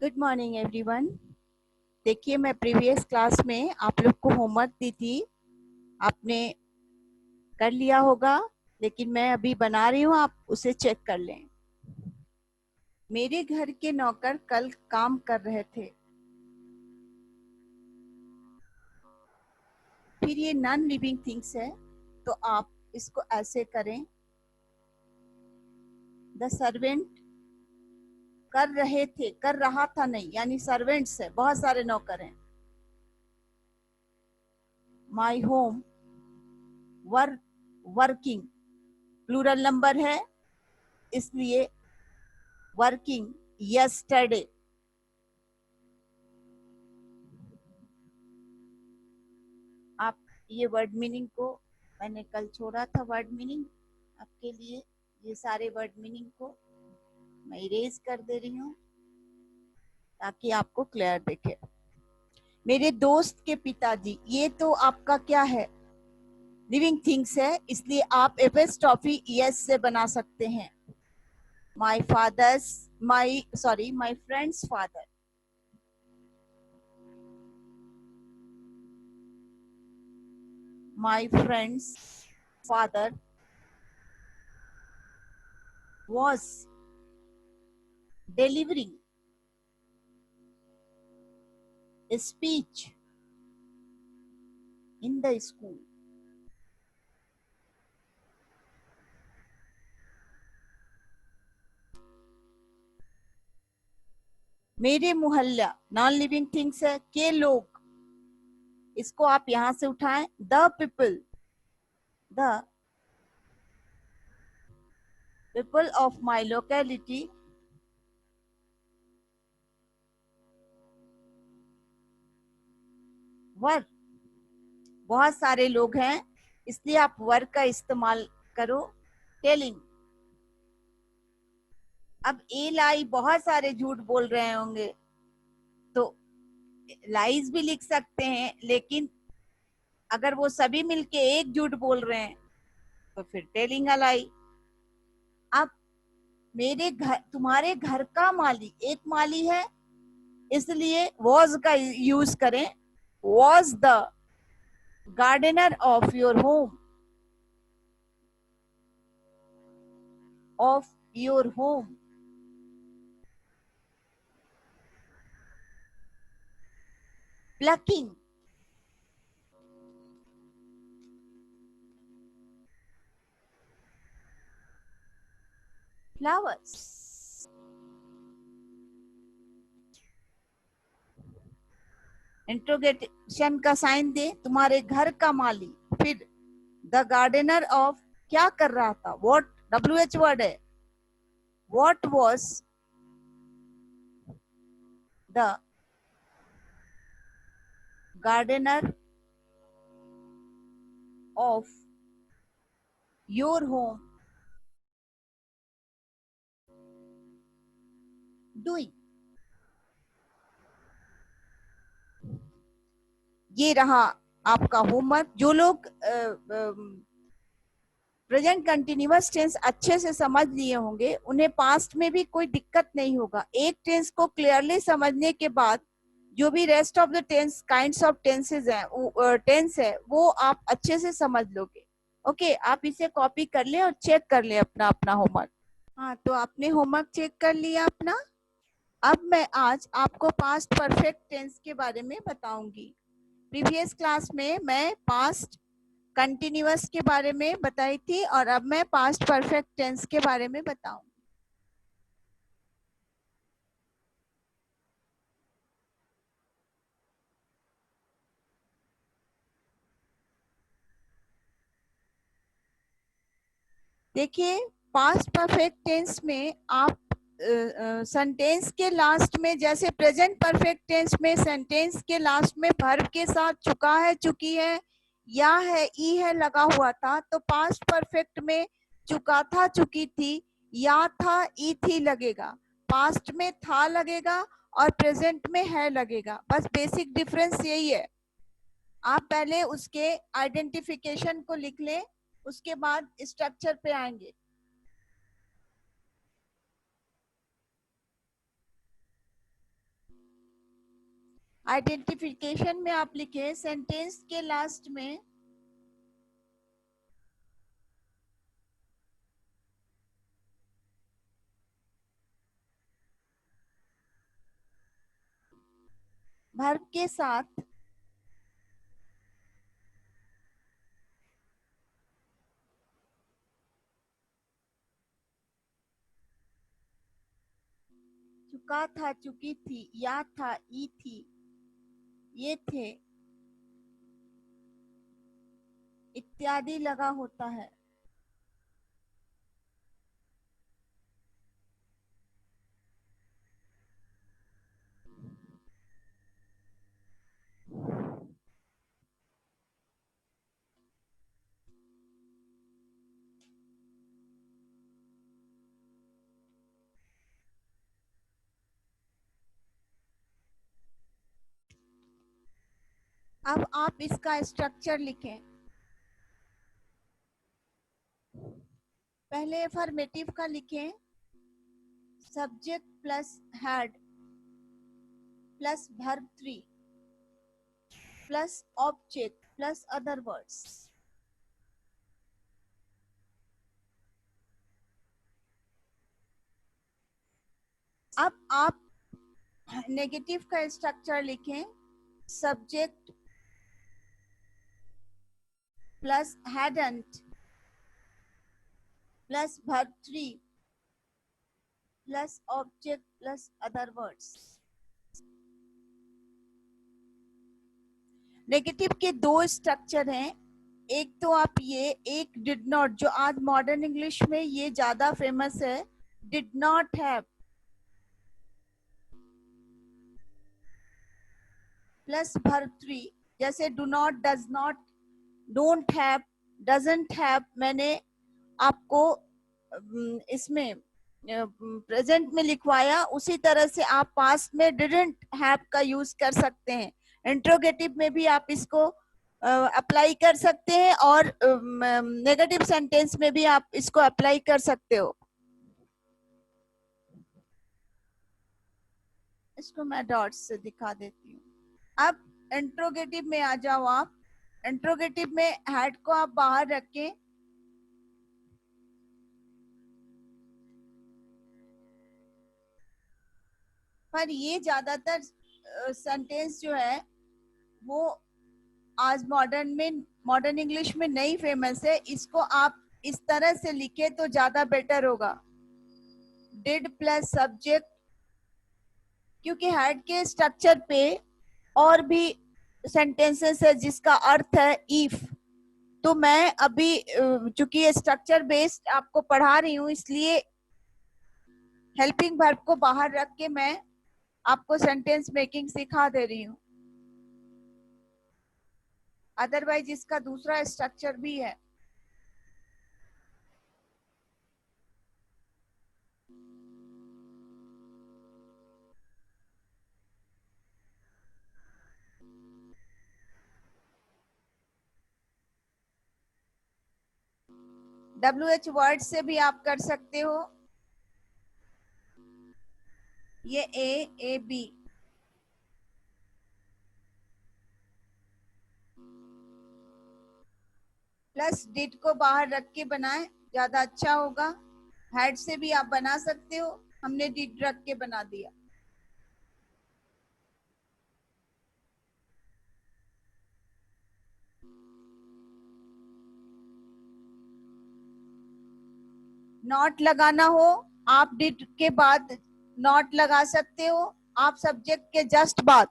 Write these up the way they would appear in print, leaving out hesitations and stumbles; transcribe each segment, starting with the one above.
Good morning everyone. देखिए, मैं previous class में आप लोग को होमवर्क दी थी, आपने कर लिया होगा, लेकिन मैं अभी बना रही हूँ, आप उसे चेक कर लें। मेरे घर के नौकर कल काम कर रहे थे। फिर ये नॉन लिविंग थिंग्स है, तो आप इसको ऐसे करें। द सर्वेंट कर रहे थे, कर रहा था नहीं, यानी सर्वेंट्स है, बहुत सारे नौकर हैं। My home were working, plural number है, इसलिए वर्किंग यस्टरडे। आप ये वर्ड मीनिंग को, मैंने कल छोड़ा था वर्ड मीनिंग आपके लिए, ये सारे वर्ड मीनिंग को मैं इरेज कर दे रही हूँ ताकि आपको क्लियर दिखे। मेरे दोस्त के पिताजी, ये तो आपका क्या है, लिविंग थिंग्स है, इसलिए आप एपिस्ट्रॉफी यस से बना सकते हैं। My friends father. My friends father was delivering a speech in the school. मेरे मोहल्ला, नॉन लिविंग थिंग्स है, के लोग, इसको आप यहां से उठाएं। The people of my locality were, बहुत सारे लोग हैं, इसलिए आप वर का इस्तेमाल करो। टेलिंग, अब ए लाई, बहुत सारे झूठ बोल रहे होंगे, तो लाइज भी लिख सकते हैं, लेकिन अगर वो सभी मिलके एक झूठ बोल रहे हैं तो फिर टेलिंग अ लाई। अब मेरे घर, तुम्हारे घर का माली, एक माली है, इसलिए वॉज का यूज करें। Was the gardener of your home, of your home. Plucking, flowers. Interrogation का साइन दे, तुम्हारे घर का माली, फिर द गार्डनर ऑफ, क्या कर रहा था, वॉट, WH वर्ड है, what was the gardener of your home doing. ये रहा आपका होमवर्क। जो लोग प्रेजेंट कंटिन्यूअस टेंस अच्छे से समझ लिए होंगे, उन्हें पास्ट में भी कोई दिक्कत नहीं होगा। एक टेंस को क्लियरली समझने के बाद जो भी rest of the tense, kinds of tenses हैं, टेंस है, वो आप अच्छे से समझ लोगे। ओके, आप इसे कॉपी कर लें और चेक कर लें अपना अपना होमवर्क। हाँ, तो आपने होमवर्क चेक कर लिया अपना। अब मैं आज आपको पास्ट परफेक्ट टेंस के बारे में बताऊंगी। प्रीवियस क्लास में मैं पास्ट कंटिन्यूअस के बारे में बताई थी, और अब मैं पास्ट परफेक्ट टेंस के बारे में बताऊंगी। देखिए, पास्ट परफेक्ट टेंस में आप सेंटेंस के लास्ट में, जैसे प्रेजेंट परफेक्ट टेंस में सेंटेंस के लास्ट में वर्ब के साथ चुका है, चुकी है, या है, ई है लगा हुआ था, तो पास्ट परफेक्ट में चुका था, चुकी थी, या था, ई थी लगेगा। पास्ट में था लगेगा और प्रेजेंट में है लगेगा। बस बेसिक डिफरेंस यही है। आप पहले उसके आइडेंटिफिकेशन को लिख लें, उसके बाद स्ट्रक्चर पे आएंगे। आइडेंटिफिकेशन में आप लिखे सेंटेंस के लास्ट में वर्ब के साथ चुका था, चुकी थी, या था, ई थी, ये थे इत्यादि लगा होता है। अब आप इसका स्ट्रक्चर लिखें। पहले अफर्मेटिव का लिखें, subject plus had plus verb 3 plus object plus other words. अब आप नेगेटिव का स्ट्रक्चर लिखें, subject plus hadn't plus verb 3 plus object plus other words. Negative के दो स्ट्रक्चर हैं, एक तो आप ये, एक डिड नॉट, जो आज मॉडर्न इंग्लिश में ये ज्यादा फेमस है, did not have plus verb 3, जैसे do not, does not, don't have, doesn't have. मैंने आपको इसमें प्रेजेंट में लिखवाया, उसी तरह से आप पास्ट में डिडंट हैव का यूज कर सकते हैं। इंट्रोगेटिव में भी आप इसको अप्लाई कर सकते हैं और नेगेटिव सेंटेंस में भी आप इसको अप्लाई कर सकते हो। इसको मैं डॉट्स से दिखा देती हूँ। अब इंट्रोगेटिव में आ जाओ आप। इंट्रोगेटिव में हैड को आप बाहर रखें, पर ये ज्यादातर सेंटेंस जो है वो आज मॉडर्न इंग्लिश में नहीं फेमस है। इसको आप इस तरह से लिखे तो ज्यादा बेटर होगा, डिड प्लस सब्जेक्ट, क्योंकि हैड के स्ट्रक्चर पे और भी सेंटेंसेस है जिसका अर्थ है इफ। तो मैं अभी चूंकि ये स्ट्रक्चर बेस्ड आपको पढ़ा रही हूँ, इसलिए हेल्पिंग वर्ब को बाहर रख के मैं आपको सेंटेंस मेकिंग सिखा दे रही हूँ। अदरवाइज इसका दूसरा स्ट्रक्चर भी है। WH वर्ड से भी आप कर सकते हो। ये ए बी, प्लस डिड को बाहर रख के बनाए, ज्यादा अच्छा होगा। हैड से भी आप बना सकते हो, हमने डिड रख के बना दिया। नॉट लगाना हो, आप डिड के बाद नॉट लगा सकते हो। आप सब्जेक्ट के जस्ट बाद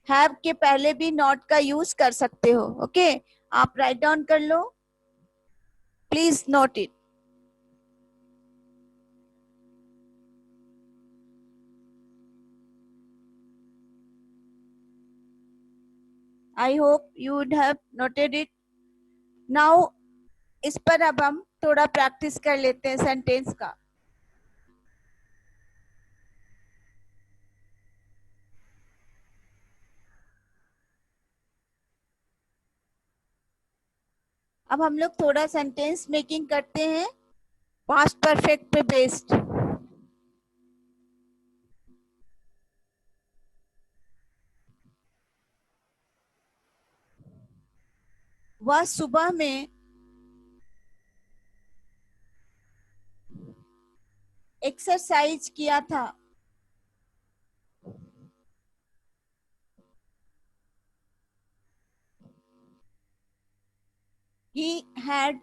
हैव के पहले भी नॉट का यूज कर सकते हो। ओके, आप राइट डाउन कर लो, please note it. I hope you would have noted it. Now इस पर अब हम थोड़ा प्रैक्टिस कर लेते हैं सेंटेंस का। अब हम लोग थोड़ा सेंटेंस मेकिंग करते हैं पास्ट परफेक्ट पे बेस्ड। वह सुबह में एक्सरसाइज किया था। He had,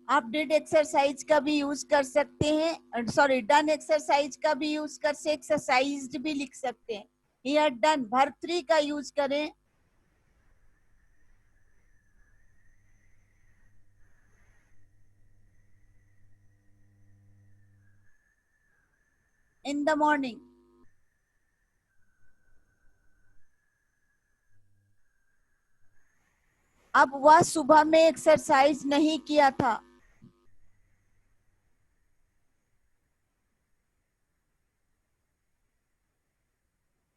आप डिड एक्सरसाइज का भी यूज कर सकते हैं, सॉरी डन एक्सरसाइज का भी यूज कर से एक्सरसाइज्ड भी लिख सकते हैं। ही हैड डन, भर्तरी का यूज करें। In the morning. अब वह सुबह में एक्सरसाइज नहीं किया था।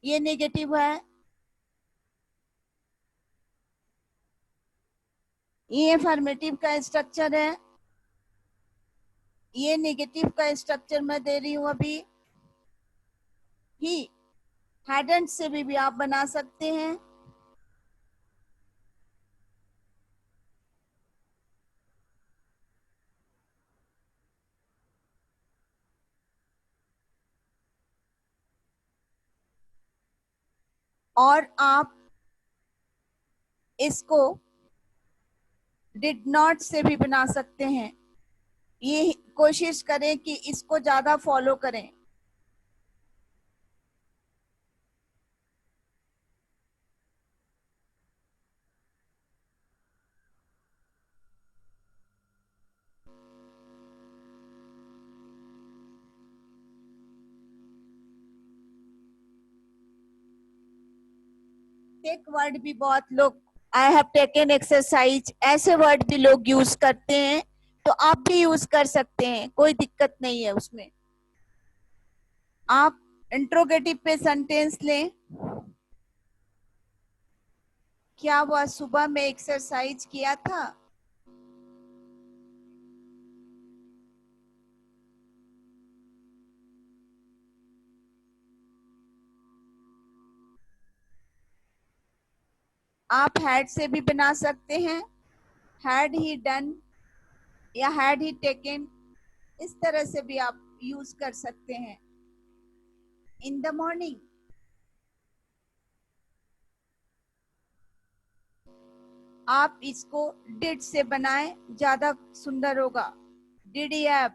ये नेगेटिव है। ये अफर्मेटिव का स्ट्रक्चर है। ये नेगेटिव का स्ट्रक्चर मैं दे रही हूं अभी। ही हैडंट से भी आप बना सकते हैं। और आप इसको डिड नॉट से भी बना सकते हैं। ये कोशिश करें कि इसको ज्यादा फॉलो करें। टेक वर्ड भी बहुत लोग, आई हैव टेकन एक्सरसाइज, ऐसे वर्ड भी लोग यूज करते हैं, तो आप भी यूज कर सकते हैं, कोई दिक्कत नहीं है उसमें। आप इंट्रोगेटिव पे सेंटेंस लें। क्या वह सुबह में एक्सरसाइज किया था? आप हैड से भी बना सकते हैं। हैड ही डन या हैड ही टेकन, इस तरह से भी आप यूज कर सकते हैं। In the morning. आप इसको डिड से बनाएं, ज्यादा सुंदर होगा। डिड ही हैव,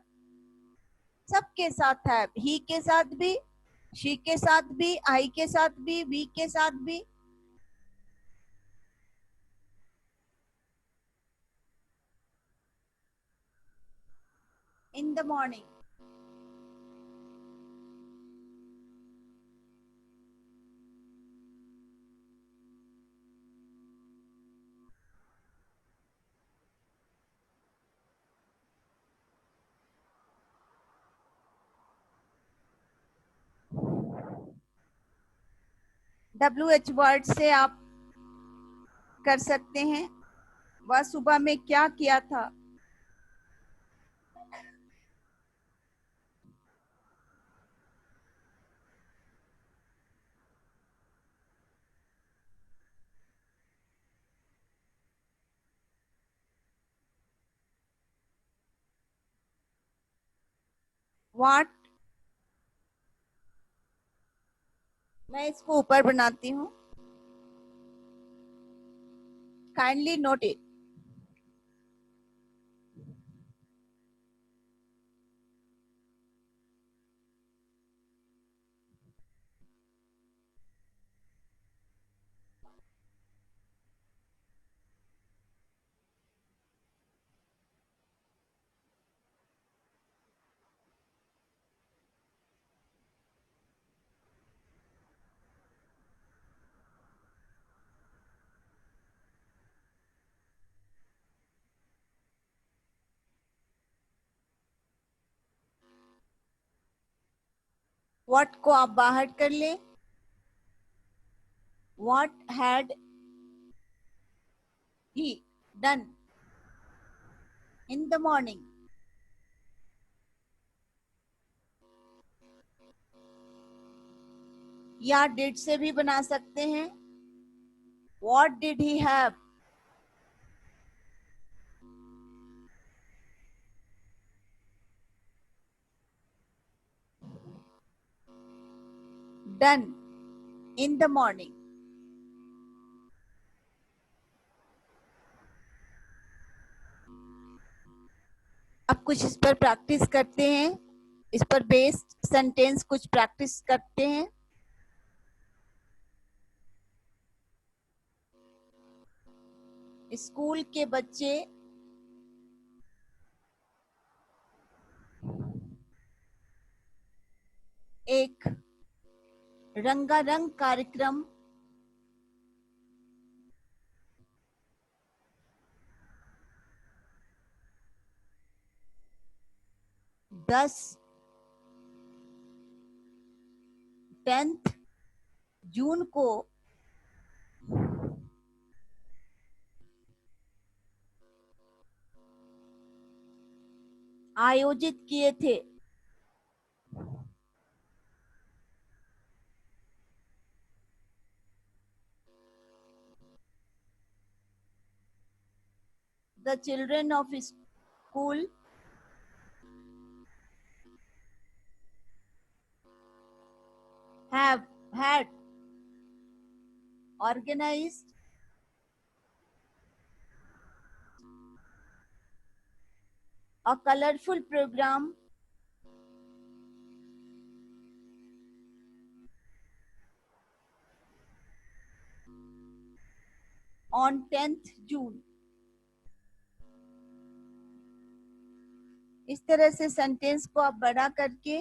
सबके साथ है, ही के साथ भी, शी के साथ भी, आई के साथ भी, वी के साथ भी। In the morning. WH word से आप कर सकते हैं। वह सुबह में क्या किया था? व्हाट, मैं इसको ऊपर बनाती हूँ, काइंडली नोट इट। व्हाट को आप बाहर कर ले। What had he done in the morning. या डिड से भी बना सकते हैं। What did he have? Done in the morning. अब कुछ इस पर प्रैक्टिस करते हैं, इस पर बेस्ड सेंटेंस कुछ प्रैक्टिस करते हैं। स्कूल के बच्चे एक रंगारंग कार्यक्रम टेंथ जून को आयोजित किए थे। The children of school have had organized a colorful program on 10th June। इस तरह से सेंटेंस को आप बड़ा करके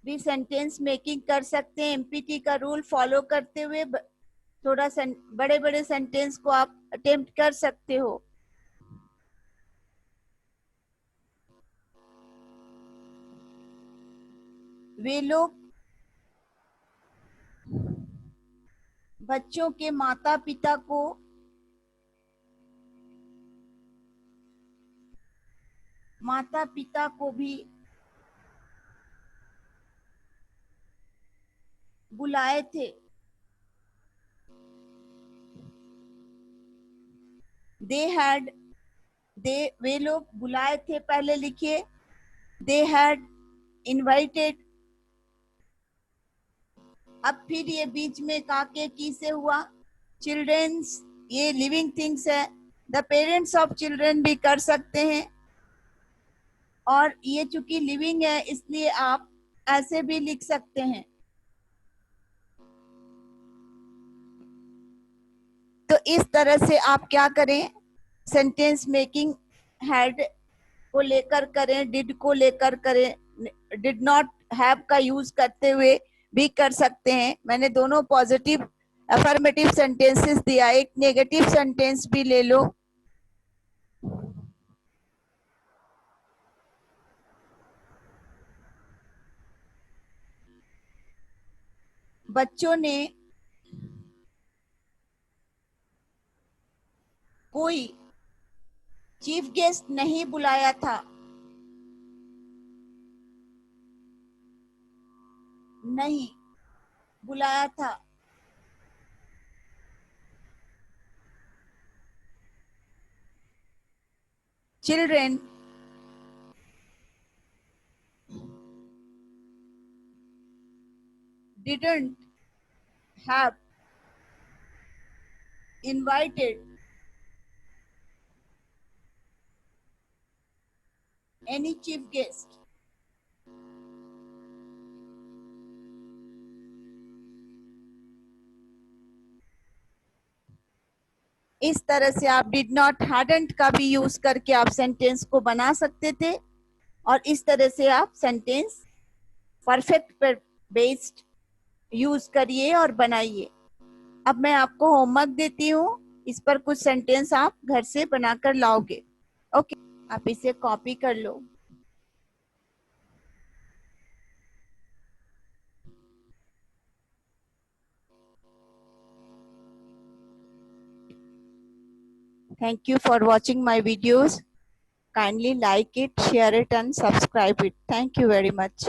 भी सेंटेंस मेकिंग कर सकते हैं। एमपीटी का रूल फॉलो करते हुए थोड़ा बड़े बड़े सेंटेंस को आप अटेम्प्ट कर सकते हो। वे लोग बच्चों के माता पिता को भी बुलाए थे। वे लोग बुलाए थे, पहले लिखिए दे हैड इनवाइटेड। अब फिर ये बीच में काके की से हुआ चिल्ड्रंस, ये लिविंग थिंग्स है। द पेरेंट्स ऑफ चिल्ड्रन भी कर सकते हैं, और ये चूंकि लिविंग है इसलिए आप ऐसे भी लिख सकते हैं। तो इस तरह से आप क्या करें, सेंटेंस मेकिंग हैड को लेकर करें, डिड को लेकर करें, डिड नॉट हैव का यूज करते हुए भी कर सकते हैं। मैंने दोनों पॉजिटिव अफर्मेटिव सेंटेंसेस दिया, एक नेगेटिव सेंटेंस भी ले लो। बच्चों ने कोई चीफ गेस्ट नहीं बुलाया था। नहीं बुलाया था। Children didn't have invited any chief guest। इस तरह से आप डिड नॉट हैडंट का भी यूज करके आप सेंटेंस को बना सकते थे, और इस तरह से आप सेंटेंस परफेक्ट पर बेस्ड यूज करिए और बनाइए। अब मैं आपको होमवर्क देती हूँ, इस पर कुछ सेंटेंस आप घर से बनाकर लाओगे। ओके, आप इसे कॉपी कर लो। Thank you for watching my videos. Kindly like it, share it and subscribe it. Thank you very much.